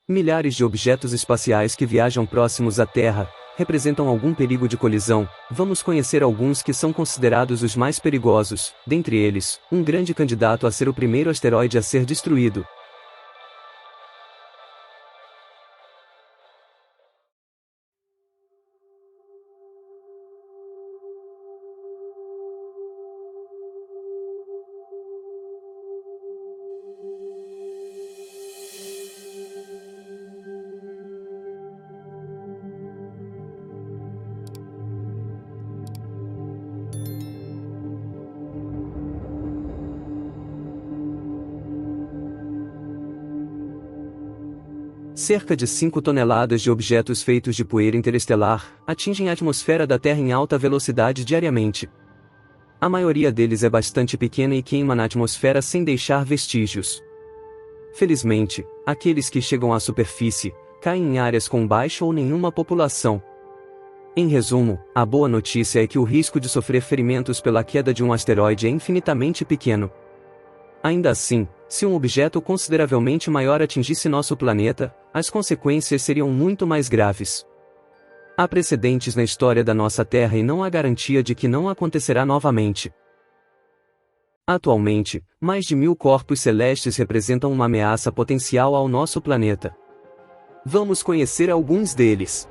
Milhares de objetos espaciais que viajam próximos à Terra representam algum perigo de colisão. Vamos conhecer alguns que são considerados os mais perigosos, dentre eles, um grande candidato a ser o primeiro asteroide a ser destruído. Cerca de 5 toneladas de objetos feitos de poeira interestelar atingem a atmosfera da Terra em alta velocidade diariamente. A maioria deles é bastante pequena e queima na atmosfera sem deixar vestígios. Felizmente, aqueles que chegam à superfície caem em áreas com baixa ou nenhuma população. Em resumo, a boa notícia é que o risco de sofrer ferimentos pela queda de um asteroide é infinitamente pequeno. Ainda assim, se um objeto consideravelmente maior atingisse nosso planeta, as consequências seriam muito mais graves. Há precedentes na história da nossa Terra e não há garantia de que não acontecerá novamente. Atualmente, mais de 1000 corpos celestes representam uma ameaça potencial ao nosso planeta. Vamos conhecer alguns deles.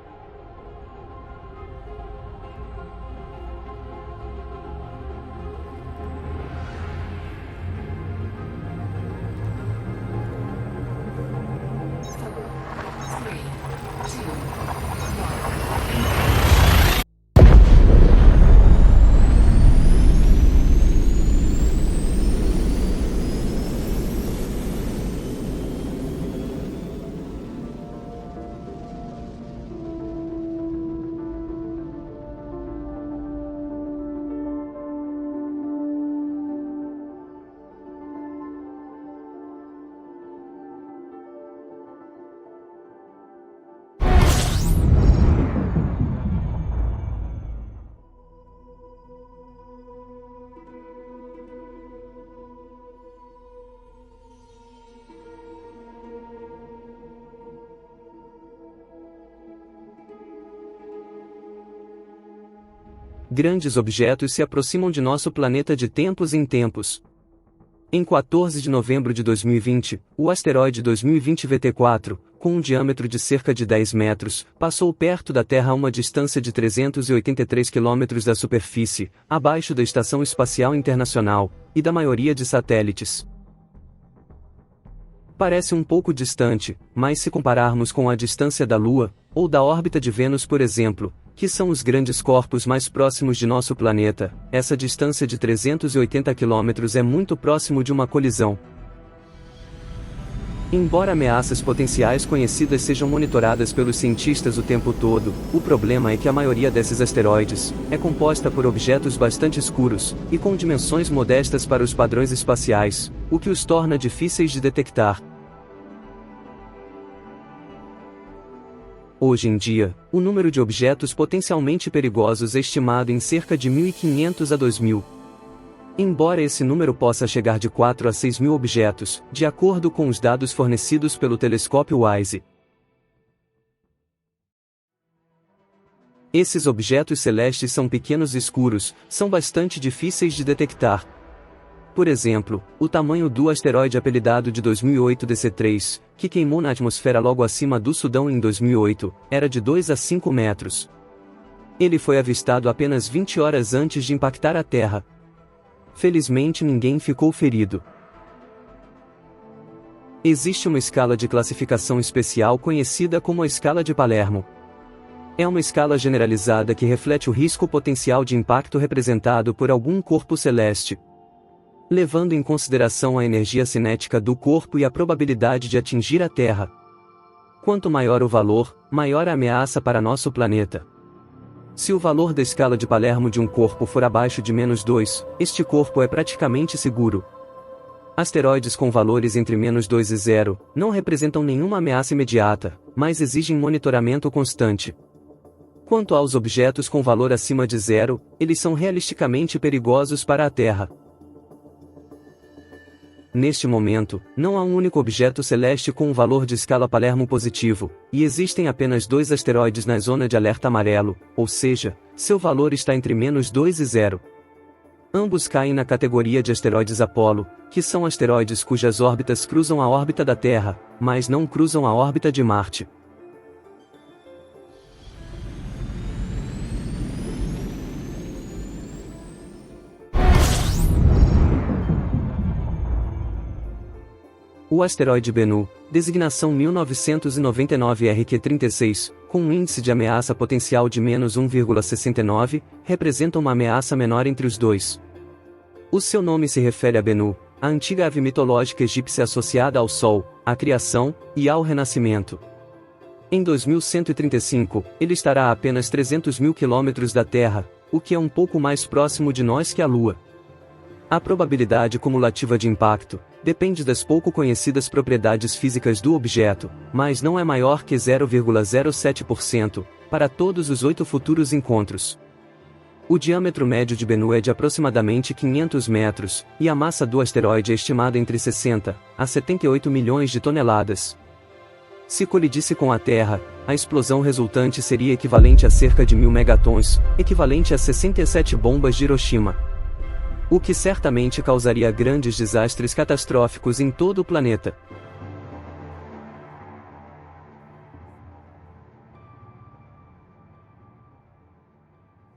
Grandes objetos se aproximam de nosso planeta de tempos em tempos. Em 14 de novembro de 2020, o asteroide 2020 VT4, com um diâmetro de cerca de 10 metros, passou perto da Terra a uma distância de 383 quilômetros da superfície, abaixo da Estação Espacial Internacional e da maioria de satélites. Parece um pouco distante, mas se compararmos com a distância da Lua, ou da órbita de Vênus, por exemplo, que são os grandes corpos mais próximos de nosso planeta, essa distância de 380 km é muito próximo de uma colisão. Embora ameaças potenciais conhecidas sejam monitoradas pelos cientistas o tempo todo, o problema é que a maioria desses asteroides é composta por objetos bastante escuros e com dimensões modestas para os padrões espaciais, o que os torna difíceis de detectar. Hoje em dia, o número de objetos potencialmente perigosos é estimado em cerca de 1.500 a 2.000. Embora esse número possa chegar de 4 a 6.000 objetos, de acordo com os dados fornecidos pelo telescópio WISE. Esses objetos celestes são pequenos e escuros, são bastante difíceis de detectar. Por exemplo, o tamanho do asteroide apelidado de 2008 DC3, que queimou na atmosfera logo acima do Sudão em 2008, era de 2 a 5 metros. Ele foi avistado apenas 20 horas antes de impactar a Terra. Felizmente ninguém ficou ferido. Existe uma escala de classificação especial conhecida como a escala de Palermo. É uma escala generalizada que reflete o risco potencial de impacto representado por algum corpo celeste, levando em consideração a energia cinética do corpo e a probabilidade de atingir a Terra. Quanto maior o valor, maior a ameaça para nosso planeta. Se o valor da escala de Palermo de um corpo for abaixo de -2, este corpo é praticamente seguro. Asteroides com valores entre -2 e 0 não representam nenhuma ameaça imediata, mas exigem monitoramento constante. Quanto aos objetos com valor acima de 0, eles são realisticamente perigosos para a Terra. Neste momento, não há um único objeto celeste com um valor de escala Palermo positivo, e existem apenas 2 asteroides na zona de alerta amarelo, ou seja, seu valor está entre -2 e 0. Ambos caem na categoria de asteroides Apolo, que são asteroides cujas órbitas cruzam a órbita da Terra, mas não cruzam a órbita de Marte. O asteroide Bennu, designação 1999 RQ-36, com um índice de ameaça potencial de -1,69, representa uma ameaça menor entre os dois. O seu nome se refere a Bennu, a antiga ave mitológica egípcia associada ao Sol, à criação e ao renascimento. Em 2135, ele estará a apenas 300 mil quilômetros da Terra, o que é um pouco mais próximo de nós que a Lua. A probabilidade cumulativa de impacto depende das pouco conhecidas propriedades físicas do objeto, mas não é maior que 0,07% para todos os 8 futuros encontros. O diâmetro médio de Bennu é de aproximadamente 500 metros, e a massa do asteroide é estimada entre 60 a 78 milhões de toneladas. Se colidisse com a Terra, a explosão resultante seria equivalente a cerca de 1000 megatons, equivalente a 67 bombas de Hiroshima. O que certamente causaria grandes desastres catastróficos em todo o planeta.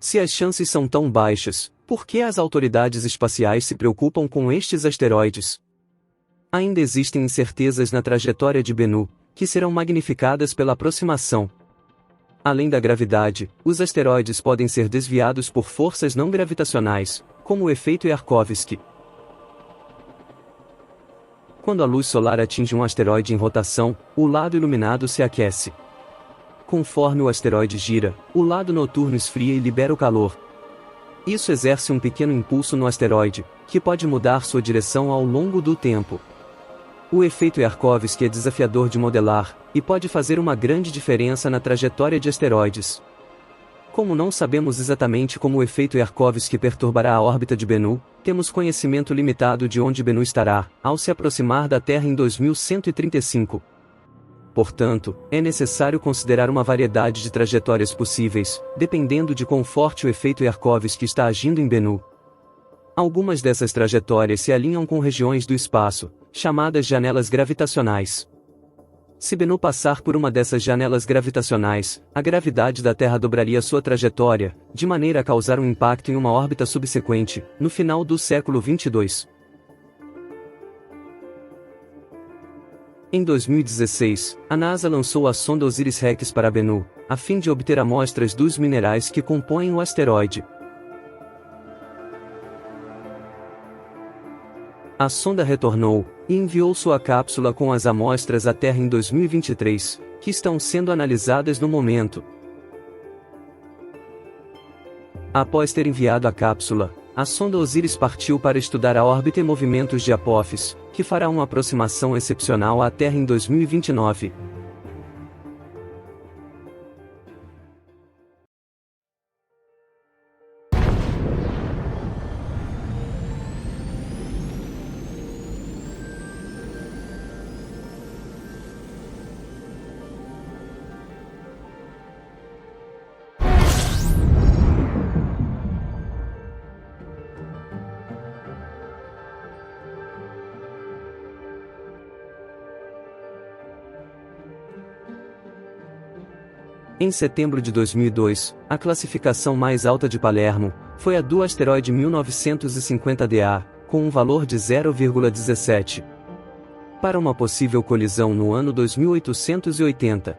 Se as chances são tão baixas, por que as autoridades espaciais se preocupam com estes asteroides? Ainda existem incertezas na trajetória de Bennu, que serão magnificadas pela aproximação. Além da gravidade, os asteroides podem ser desviados por forças não gravitacionais, como o efeito Yarkovsky. Quando a luz solar atinge um asteroide em rotação, o lado iluminado se aquece. Conforme o asteroide gira, o lado noturno esfria e libera o calor. Isso exerce um pequeno impulso no asteroide, que pode mudar sua direção ao longo do tempo. O efeito Yarkovsky é desafiador de modelar, e pode fazer uma grande diferença na trajetória de asteroides. Como não sabemos exatamente como o efeito Yarkovsky perturbará a órbita de Bennu, temos conhecimento limitado de onde Bennu estará, ao se aproximar da Terra em 2135. Portanto, é necessário considerar uma variedade de trajetórias possíveis, dependendo de quão forte o efeito Yarkovsky está agindo em Bennu. Algumas dessas trajetórias se alinham com regiões do espaço, chamadas janelas gravitacionais. Se Bennu passar por uma dessas janelas gravitacionais, a gravidade da Terra dobraria sua trajetória, de maneira a causar um impacto em uma órbita subsequente, no final do século 22. Em 2016, a NASA lançou a sonda OSIRIS-REx para Bennu, a fim de obter amostras dos minerais que compõem o asteroide. A sonda retornou e enviou sua cápsula com as amostras à Terra em 2023, que estão sendo analisadas no momento. Após ter enviado a cápsula, a sonda OSIRIS partiu para estudar a órbita e movimentos de Apophis, que fará uma aproximação excepcional à Terra em 2029. Em setembro de 2002, a classificação mais alta de Palermo foi a do asteroide 1950 com um valor de 0,17. Para uma possível colisão no ano 2880.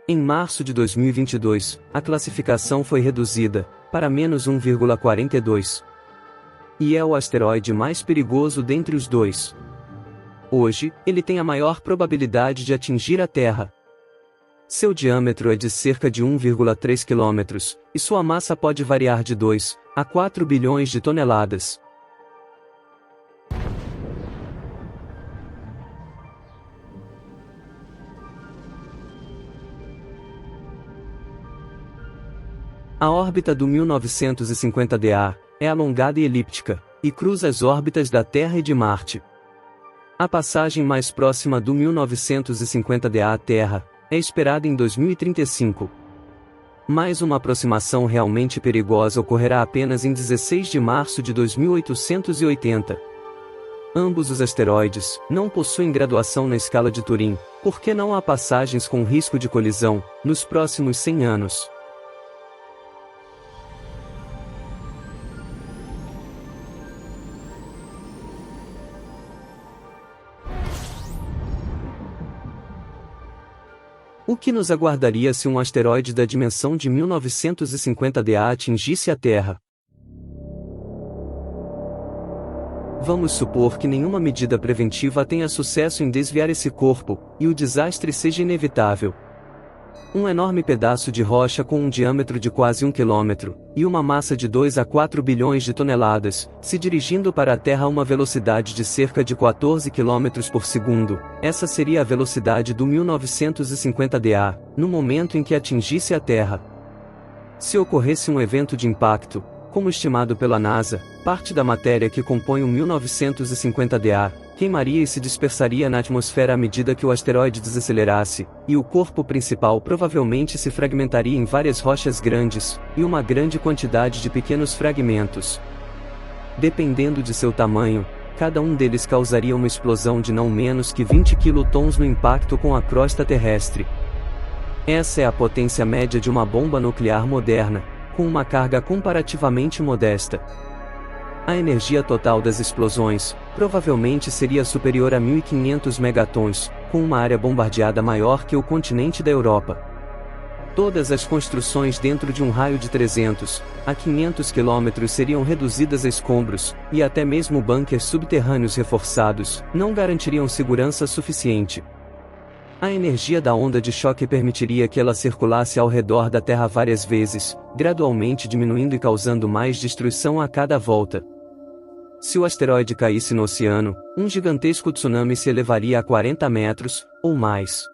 Em março de 2022, a classificação foi reduzida para -1,42. E é o asteroide mais perigoso dentre os dois. Hoje, ele tem a maior probabilidade de atingir a Terra. Seu diâmetro é de cerca de 1,3 km, e sua massa pode variar de 2 a 4 bilhões de toneladas. A órbita do 1950 é alongada e elíptica, e cruza as órbitas da Terra e de Marte. A passagem mais próxima do 1950 à Terra é esperada em 2035. Mas uma aproximação realmente perigosa ocorrerá apenas em 16 de março de 2880. Ambos os asteroides não possuem graduação na escala de Turing, porque não há passagens com risco de colisão nos próximos 100 anos. O que nos aguardaria se um asteroide da dimensão de 1950 atingisse a Terra? Vamos supor que nenhuma medida preventiva tenha sucesso em desviar esse corpo, e o desastre seja inevitável. Um enorme pedaço de rocha com um diâmetro de quase 1 quilômetro, e uma massa de 2 a 4 bilhões de toneladas, se dirigindo para a Terra a uma velocidade de cerca de 14 km por segundo. Essa seria a velocidade do 1950 no momento em que atingisse a Terra. Se ocorresse um evento de impacto, como estimado pela NASA, parte da matéria que compõe o 1950 queimaria e se dispersaria na atmosfera à medida que o asteroide desacelerasse, e o corpo principal provavelmente se fragmentaria em várias rochas grandes, e uma grande quantidade de pequenos fragmentos. Dependendo de seu tamanho, cada um deles causaria uma explosão de não menos que 20 quilotons no impacto com a crosta terrestre. Essa é a potência média de uma bomba nuclear moderna, com uma carga comparativamente modesta. A energia total das explosões, provavelmente seria superior a 1.500 megatons, com uma área bombardeada maior que o continente da Europa. Todas as construções dentro de um raio de 300 a 500 quilômetros seriam reduzidas a escombros, e até mesmo bunkers subterrâneos reforçados não garantiriam segurança suficiente. A energia da onda de choque permitiria que ela circulasse ao redor da Terra várias vezes, gradualmente diminuindo e causando mais destruição a cada volta. Se o asteroide caísse no oceano, um gigantesco tsunami se elevaria a 40 metros, ou mais.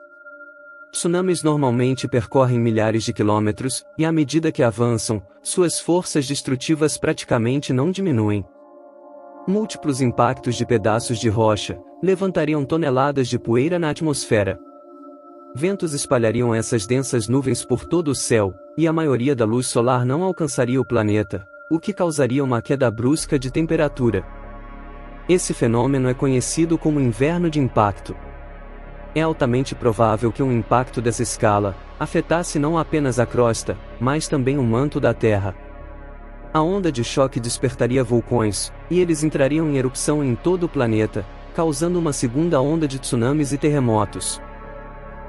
Tsunamis normalmente percorrem milhares de quilômetros, e à medida que avançam, suas forças destrutivas praticamente não diminuem. Múltiplos impactos de pedaços de rocha levantariam toneladas de poeira na atmosfera. Ventos espalhariam essas densas nuvens por todo o céu, e a maioria da luz solar não alcançaria o planeta, o que causaria uma queda brusca de temperatura. Esse fenômeno é conhecido como inverno de impacto. É altamente provável que um impacto dessa escala afetasse não apenas a crosta, mas também o manto da Terra. A onda de choque despertaria vulcões, e eles entrariam em erupção em todo o planeta, causando uma segunda onda de tsunamis e terremotos.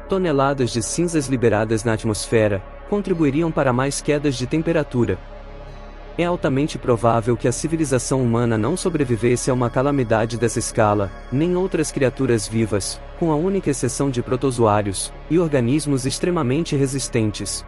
Toneladas de cinzas liberadas na atmosfera contribuiriam para mais quedas de temperatura. É altamente provável que a civilização humana não sobrevivesse a uma calamidade dessa escala, nem outras criaturas vivas, com a única exceção de protozoários e organismos extremamente resistentes.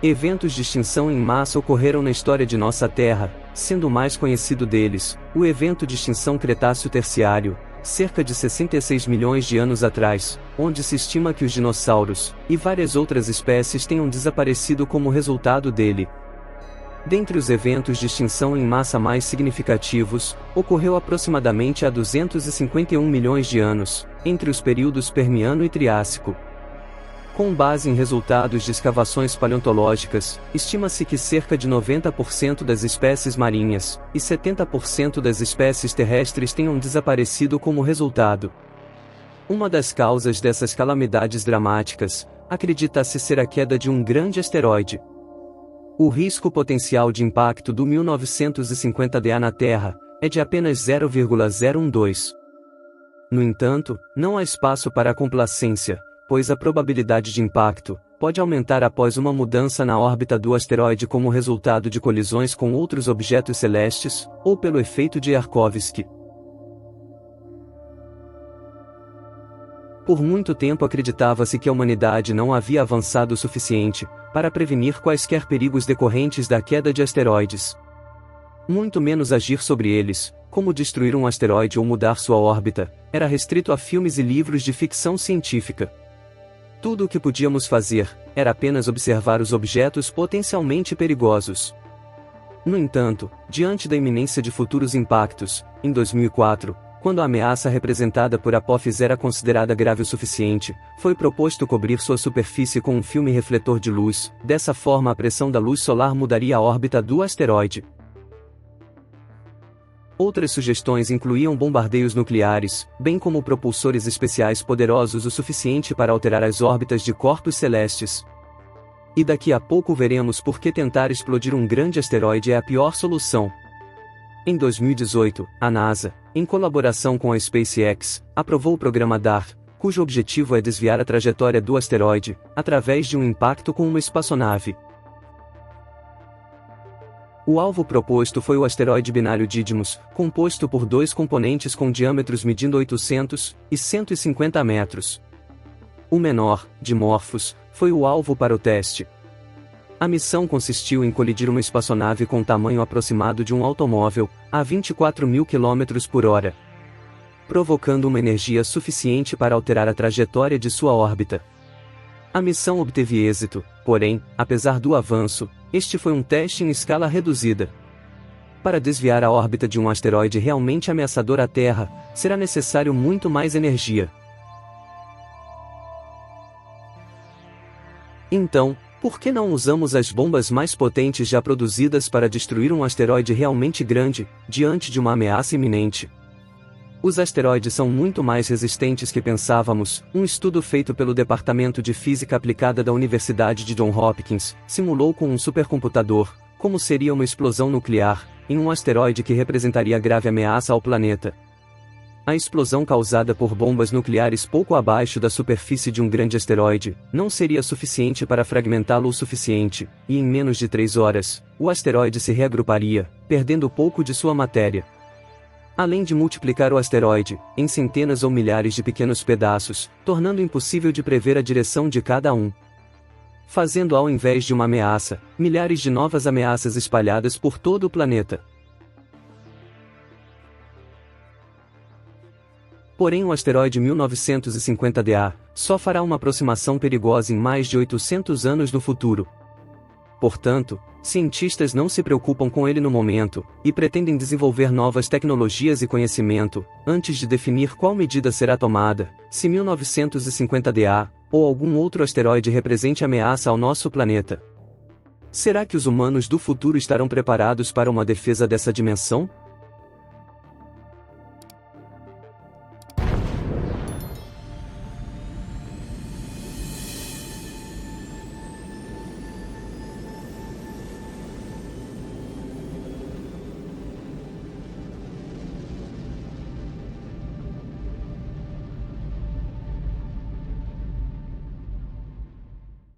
Eventos de extinção em massa ocorreram na história de nossa Terra, sendo o mais conhecido deles, o evento de extinção Cretáceo-Terciário, cerca de 66 milhões de anos atrás, onde se estima que os dinossauros e várias outras espécies tenham desaparecido como resultado dele. Dentre os eventos de extinção em massa mais significativos, ocorreu aproximadamente há 251 milhões de anos, entre os períodos Permiano e Triássico. Com base em resultados de escavações paleontológicas, estima-se que cerca de 90% das espécies marinhas e 70% das espécies terrestres tenham desaparecido como resultado. Uma das causas dessas calamidades dramáticas, acredita-se ser a queda de um grande asteroide. O risco potencial de impacto do 1950 na Terra é de apenas 0,012. No entanto, não há espaço para a complacência, pois a probabilidade de impacto pode aumentar após uma mudança na órbita do asteroide como resultado de colisões com outros objetos celestes, ou pelo efeito de Yarkovsky. Por muito tempo acreditava-se que a humanidade não havia avançado o suficiente para prevenir quaisquer perigos decorrentes da queda de asteroides. Muito menos agir sobre eles, como destruir um asteroide ou mudar sua órbita, era restrito a filmes e livros de ficção científica. Tudo o que podíamos fazer era apenas observar os objetos potencialmente perigosos. No entanto, diante da iminência de futuros impactos, em 2004, quando a ameaça representada por Apophis era considerada grave o suficiente, foi proposto cobrir sua superfície com um filme refletor de luz. Dessa forma, a pressão da luz solar mudaria a órbita do asteroide. Outras sugestões incluíam bombardeios nucleares, bem como propulsores especiais poderosos o suficiente para alterar as órbitas de corpos celestes. E daqui a pouco veremos por que tentar explodir um grande asteroide é a pior solução. Em 2018, a NASA, em colaboração com a SpaceX, aprovou o programa DART, cujo objetivo é desviar a trajetória do asteroide, através de um impacto com uma espaçonave. O alvo proposto foi o asteroide binário Didymos, composto por dois componentes com diâmetros medindo 800 e 150 metros. O menor, Dimorphos, foi o alvo para o teste. A missão consistiu em colidir uma espaçonave com tamanho aproximado de um automóvel, a 24.000 km/h, provocando uma energia suficiente para alterar a trajetória de sua órbita. A missão obteve êxito, porém, apesar do avanço, este foi um teste em escala reduzida. Para desviar a órbita de um asteroide realmente ameaçador à Terra, será necessário muito mais energia. Então, por que não usamos as bombas mais potentes já produzidas para destruir um asteroide realmente grande, diante de uma ameaça iminente? Os asteroides são muito mais resistentes que pensávamos. Um estudo feito pelo Departamento de Física Aplicada da Universidade de Johns Hopkins simulou com um supercomputador como seria uma explosão nuclear em um asteroide que representaria grave ameaça ao planeta. A explosão causada por bombas nucleares pouco abaixo da superfície de um grande asteroide não seria suficiente para fragmentá-lo o suficiente, e em menos de 3 horas, o asteroide se reagruparia, perdendo pouco de sua matéria. Além de multiplicar o asteroide em centenas ou milhares de pequenos pedaços, tornando impossível de prever a direção de cada um. Fazendo ao invés de uma ameaça, milhares de novas ameaças espalhadas por todo o planeta. Porém o asteroide 1950DA só fará uma aproximação perigosa em mais de 800 anos no futuro. Portanto, cientistas não se preocupam com ele no momento, e pretendem desenvolver novas tecnologias e conhecimento, antes de definir qual medida será tomada, se 1950DA, ou algum outro asteroide represente ameaça ao nosso planeta. Será que os humanos do futuro estarão preparados para uma defesa dessa dimensão?